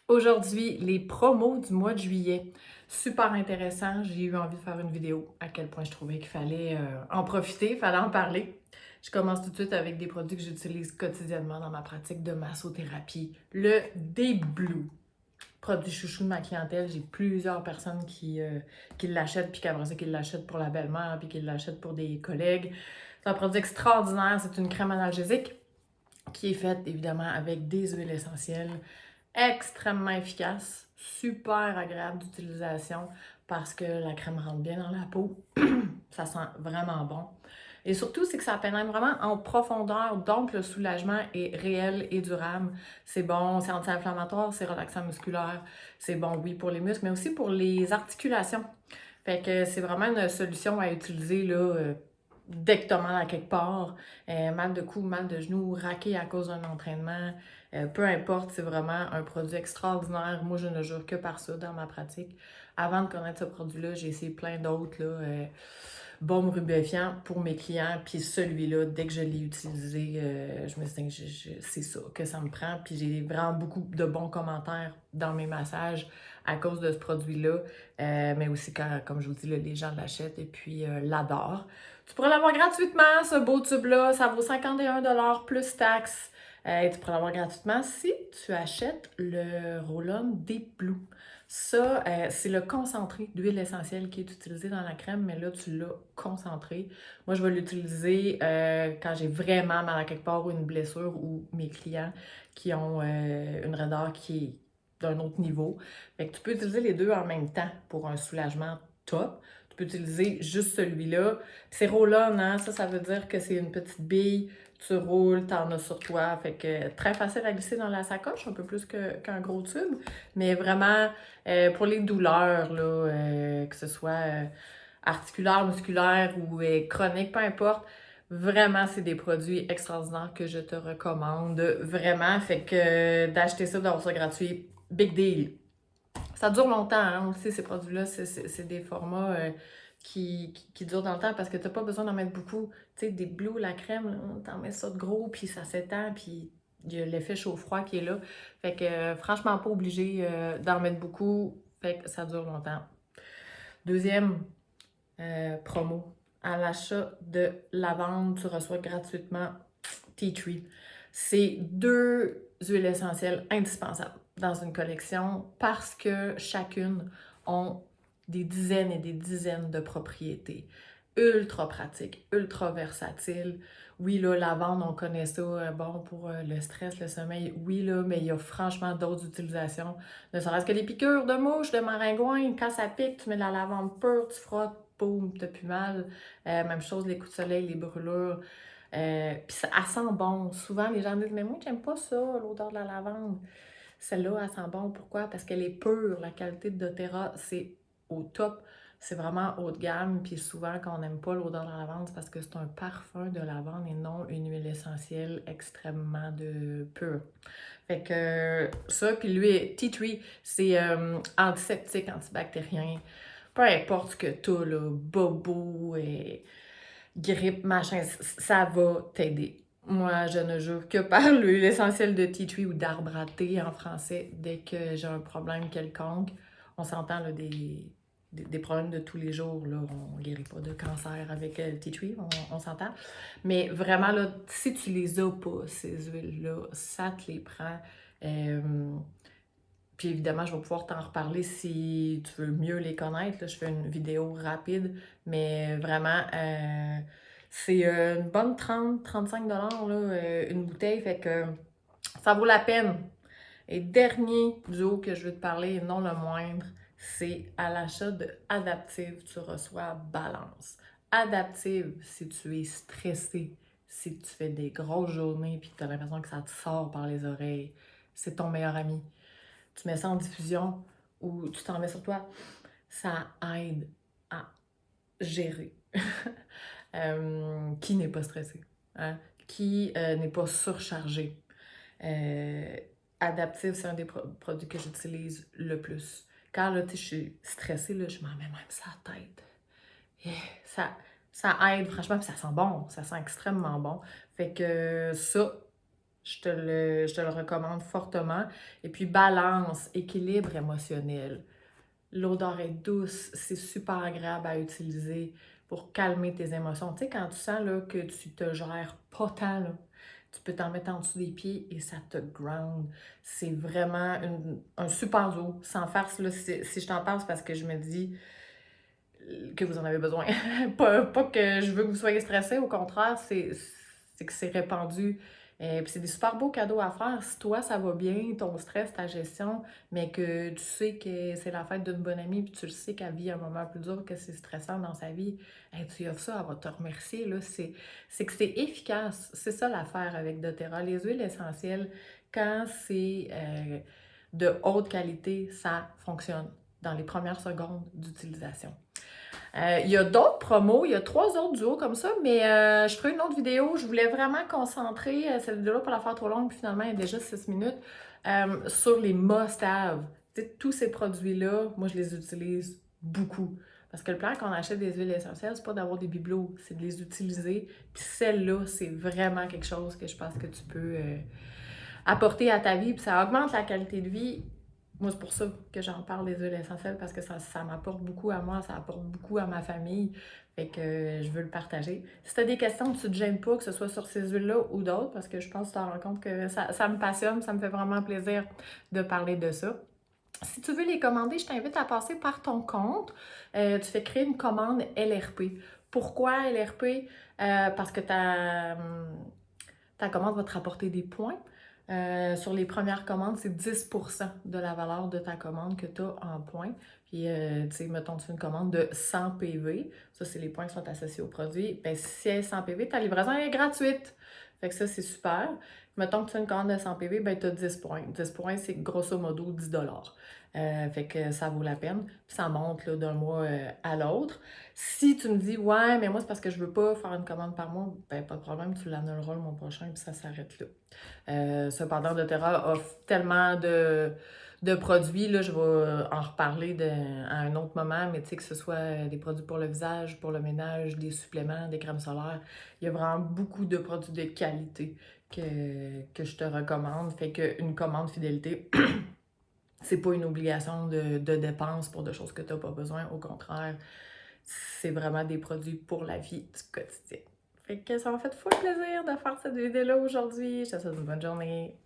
Aujourd'hui, les promos du mois de juillet. Super intéressant. J'ai eu envie de faire une vidéo à quel point je trouvais qu'il fallait en profiter, il fallait en parler. Je commence tout de suite avec des produits que j'utilise quotidiennement dans ma pratique de massothérapie. Le D-Blue. Produit chouchou de ma clientèle. J'ai plusieurs personnes qui l'achètent, puis qu'après ça, qui l'achètent pour la belle-mère, puis qui l'achètent pour des collègues. C'est un produit extraordinaire. C'est une crème analgésique qui est faite évidemment avec des huiles essentielles extrêmement efficace, super agréable d'utilisation parce que la crème rentre bien dans la peau. Ça sent vraiment bon. Et surtout, c'est que ça pénètre vraiment en profondeur, donc le soulagement est réel et durable. C'est bon, c'est anti-inflammatoire, c'est relaxant musculaire, c'est bon, oui, pour les muscles, mais aussi pour les articulations. Fait que c'est vraiment une solution à utiliser là, dès que tu as mal à quelque part, mal de cou, mal de genou, raqué à cause d'un entraînement, peu importe, c'est vraiment un produit extraordinaire. Moi, je ne jure que par ça dans ma pratique. Avant de connaître ce produit-là, j'ai essayé plein d'autres, là, baume rubéfiant pour mes clients, puis celui-là, dès que je l'ai utilisé, je me suis dit que c'est ça que ça me prend, puis j'ai vraiment beaucoup de bons commentaires dans mes massages à cause de ce produit-là, mais aussi quand, comme je vous dis, là, les gens l'achètent et puis l'adorent. Tu pourrais l'avoir gratuitement, ce beau tube-là. Ça vaut 51$ plus taxes. Et tu pourrais l'avoir gratuitement si tu achètes le Roll-On Deep Blue. Ça, c'est le concentré d'huile essentielle qui est utilisé dans la crème, mais là, tu l'as concentré. Moi, je vais l'utiliser quand j'ai vraiment mal à quelque part ou une blessure ou mes clients qui ont une raideur qui est d'un autre niveau. Fait que tu peux utiliser les deux en même temps pour un soulagement top. Tu peux utiliser juste celui-là. C'est roll-on, hein? Ça veut dire que c'est une petite bille, tu roules, t'en as sur toi. Fait que très facile à glisser dans la sacoche, un peu plus qu'un gros tube. Mais vraiment, pour les douleurs, là, que ce soit articulaire, musculaire ou chronique, peu importe, vraiment, c'est des produits extraordinaires que je te recommande. Vraiment, fait que d'acheter ça, d'avoir ça gratuit, big deal. Ça dure longtemps, hein, aussi, ces produits-là. C'est des formats qui durent dans le temps parce que t'as pas besoin d'en mettre beaucoup. Tu sais, des Blue, la crème, là, t'en mets ça de gros, puis ça s'étend, puis il y a l'effet chaud-froid qui est là. Fait que franchement, pas obligé d'en mettre beaucoup. Fait que ça dure longtemps. Deuxième promo. À l'achat de lavande, tu reçois gratuitement Tea Tree. C'est deux huiles essentielles indispensables dans une collection parce que chacune ont des dizaines et des dizaines de propriétés. Ultra pratique, ultra versatile. Oui, là, la lavande, on connaît ça, bon, pour le stress, le sommeil. Oui, là, mais il y a franchement d'autres utilisations. Ne serait-ce que les piqûres de mouches, de maringouin, quand ça pique, tu mets de la lavande pure, tu frottes, boum, t'as plus mal. Même chose, les coups de soleil, les brûlures. Puis elle sent bon. Souvent, les gens disent, mais moi, j'aime pas ça, l'odeur de la lavande. Celle-là, elle sent bon. Pourquoi? Parce qu'elle est pure. La qualité de doTERRA, c'est au top. C'est vraiment haut de gamme. Puis souvent, quand on n'aime pas l'odeur de la lavande, c'est parce que c'est un parfum de lavande et non une huile essentielle extrêmement pure. Fait que ça, puis lui, Tea Tree, c'est antiseptique, antibactérien. Peu importe ce que t'as, là, bobo et grippe, machin, ça va t'aider. Moi, je ne jure que par l'essentiel de tea tree ou d'arbre à thé en français dès que j'ai un problème quelconque. On s'entend là, des problèmes de tous les jours. Là, on ne guérit pas de cancer avec le tea tree, on s'entend. Mais vraiment, là, si tu les as pas, ces huiles-là, ça te les prend. Puis évidemment, je vais pouvoir t'en reparler si tu veux mieux les connaître. Là, je fais une vidéo rapide, mais vraiment, c'est une bonne 30-35$ là, une bouteille, fait que ça vaut la peine. Et dernier duo que je veux te parler, et non le moindre, c'est à l'achat de Adaptive, tu reçois Balance. Adaptive, si tu es stressé, si tu fais des grosses journées puis que tu as l'impression que ça te sort par les oreilles, c'est ton meilleur ami. Tu mets ça en diffusion ou tu t'en mets sur toi, ça aide à gérer. Qui n'est pas stressé, hein? Qui n'est pas surchargé. Euh, Adaptive, c'est un des produits que j'utilise le plus. Quand là, je suis stressée, là, je m'en mets même ça à la tête. Yeah, ça aide, franchement, puis ça sent bon. Ça sent extrêmement bon. Fait que ça, je te le recommande fortement. Et puis, balance, équilibre émotionnel. L'odeur est douce, c'est super agréable à utiliser pour calmer tes émotions. Tu sais, quand tu sens là, que tu te gères pas tant, là, tu peux t'en mettre en dessous des pieds et ça te ground. C'est vraiment un super duo. Sans farce, là, si je t'en parle, c'est parce que je me dis que vous en avez besoin. Pas que je veux que vous soyez stressés, au contraire, c'est que c'est répandu. Puis c'est des super beaux cadeaux à faire. Si toi, ça va bien, ton stress, ta gestion, mais que tu sais que c'est la fête d'une bonne amie, puis tu le sais qu'elle vit un moment plus dur, que c'est stressant dans sa vie, hey, tu offres ça, elle va te remercier. Là. C'est que c'est efficace. C'est ça l'affaire avec doTERRA. Les huiles essentielles, quand c'est de haute qualité, ça fonctionne dans les premières secondes d'utilisation. Il y a d'autres promos, il y a 3 autres duos comme ça, mais je ferai une autre vidéo. Je voulais vraiment concentrer cette vidéo-là pour la faire trop longue, puis finalement, elle est déjà 6 minutes, sur les must-have. Tous ces produits-là, moi, je les utilise beaucoup. Parce que le plan quand on achète des huiles essentielles, c'est pas d'avoir des bibelots, c'est de les utiliser. Puis celle-là, c'est vraiment quelque chose que je pense que tu peux apporter à ta vie, puis ça augmente la qualité de vie. Moi, c'est pour ça que j'en parle des huiles essentielles, parce que ça m'apporte beaucoup à moi, ça apporte beaucoup à ma famille. Fait que je veux le partager. Si tu as des questions, tu ne te gênes pas, que ce soit sur ces huiles-là ou d'autres, parce que je pense que tu te rends compte que ça me passionne, ça me fait vraiment plaisir de parler de ça. Si tu veux les commander, je t'invite à passer par ton compte. Tu fais créer une commande LRP. Pourquoi LRP? Parce que ta commande va te rapporter des points. Sur les premières commandes, c'est 10% de la valeur de ta commande que tu as en points. Puis, tu sais, mettons, tu fais une commande de 100 PV. Ça, c'est les points qui sont associés au produit. Bien, si elle est 100 PV, ta livraison est gratuite. Fait que ça, c'est super. Mettons que tu fais une commande de 100 PV, bien, tu as 10 points. 10 points, c'est grosso modo 10 $. Fait que ça vaut la peine. Puis ça monte là, d'un mois à l'autre. Si tu me dis, ouais, mais moi, c'est parce que je veux pas faire une commande par mois, ben pas de problème, tu l'annuleras le mois prochain, puis ça s'arrête là. Cependant, doTERRA offre tellement de produits, là, je vais en reparler à un autre moment, mais tu sais, que ce soit des produits pour le visage, pour le ménage, des suppléments, des crèmes solaires, il y a vraiment beaucoup de produits de qualité que je te recommande. Fait qu'une commande fidélité, c'est pas une obligation de dépenses pour des choses que tu n'as pas besoin. Au contraire, c'est vraiment des produits pour la vie du quotidien. Fait que ça m'a fait full plaisir de faire cette vidéo-là aujourd'hui. Je te souhaite une bonne journée.